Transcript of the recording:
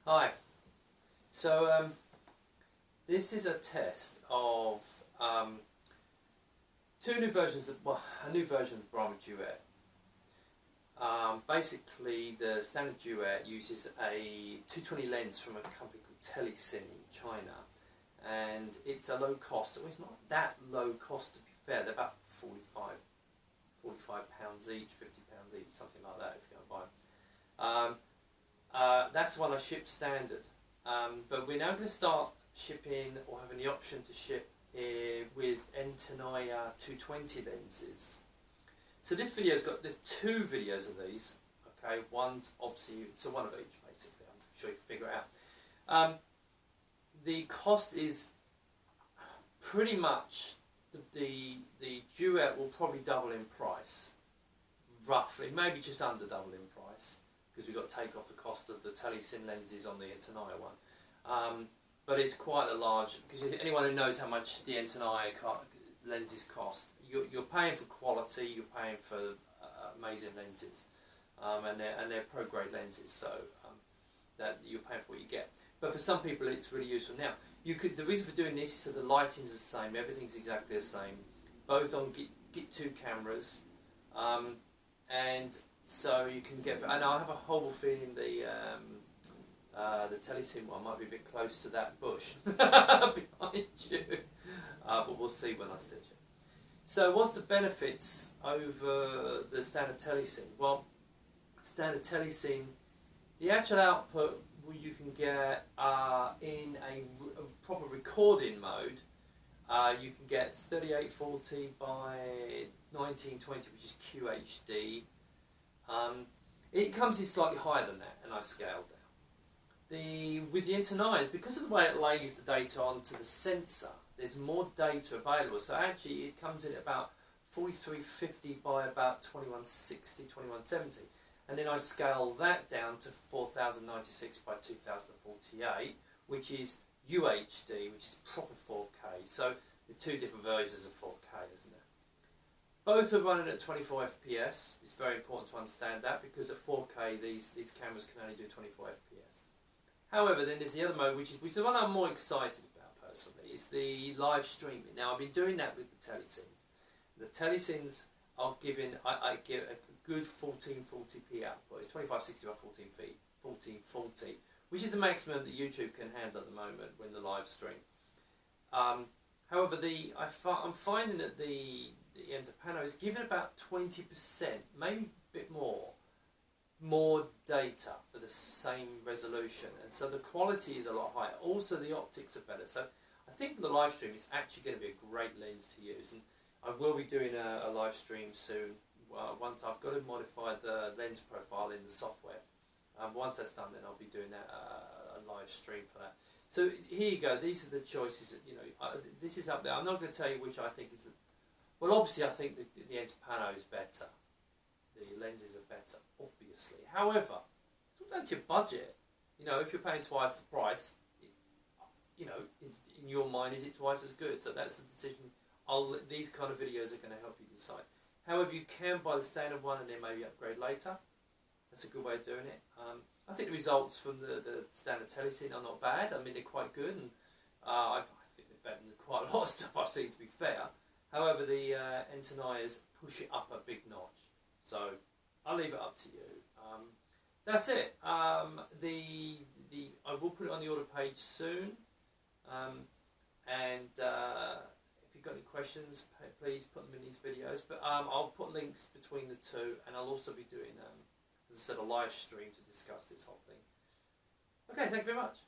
Hi. So this is a test of two new versions. A new version of the Brahma Duet. Basically, the standard Duet uses a 220 lens from a company called Telesin in China, and it's a low cost. Well, it's not that low cost, to be fair. They're about £45 each, £50 each, something like that. If you're going to buy them. That's the one I ship standard, but we're now going to start shipping, or having the option to ship with N10I 220 lenses. So this video's got, there's two videos of these, okay, one's obviously, so one of each basically, I'm sure you can figure it out. The cost is pretty much, the Duet will probably double in price, roughly, maybe just under double in price, because we've got to take off the cost of the Telesin lenses on the N10I one. But it's quite a large, because anyone who knows how much the N10I lenses cost, you're paying for quality, you're paying for amazing lenses, and they're pro-grade lenses, so that you're paying for what you get. But for some people it's really useful. Now, the reason for doing this is so the lighting's the same, everything's exactly the same, both on Git 2 cameras, and so you can get, and I have a horrible feeling the Telesin one might be a bit close to that bush behind you, but we'll see when I stitch it. So what's the benefits over the standard Telesin? Well, standard Telesin, the actual output you can get in a proper recording mode, you can get 3840 by 1920, which is QHD. It comes in slightly higher than that, and I scaled down. With the N10Is, because of the way it lays the data onto the sensor, there's more data available. So actually it comes in at about 4350 by about 2160, 2170. And then I scale that down to 4096 by 2048, which is UHD, which is proper 4K. So the two different versions of 4K, isn't it? Both are running at 24 FPS. It's very important to understand that, because at 4K these cameras can only do 24 FPS. However, then there's the other mode, which is the one I'm more excited about personally, is the live streaming. Now, I've been doing that with the Telesins. The Telesins are giving, I give a good 1440p output. It's 2560 by 1440, which is the maximum that YouTube can handle at the moment when the live stream. However, I'm finding that the N10I is giving about 20%, maybe a bit more data for the same resolution, and so the quality is a lot higher. Also, the optics are better. So I think for the live stream, it's actually going to be a great lens to use, and I will be doing a live stream soon. Once I've got to modify the lens profile in the software. Once that's done, then I'll be doing a live stream for that. So here you go. These are the choices. This is up there. I'm not going to tell you which I think is the. Well, obviously, I think the N10I is better. The lenses are better, obviously. However, it's all down to your budget. If you're paying twice the price, in your mind, is it twice as good? So that's the decision. These kind of videos are going to help you decide. However, you can buy the standard one and then maybe upgrade later. That's a good way of doing it. I think the results from the standard Telesin are not bad. I mean, they're quite good, and I think they're better than quite a lot of stuff I've seen, to be fair. However, the N10Is push it up a big notch. So I'll leave it up to you. That's it. I will put it on the order page soon. And if you've got any questions, please put them in these videos. But I'll put links between the two, and I'll also be doing, as I said, a live stream to discuss this whole thing. Okay, thank you very much.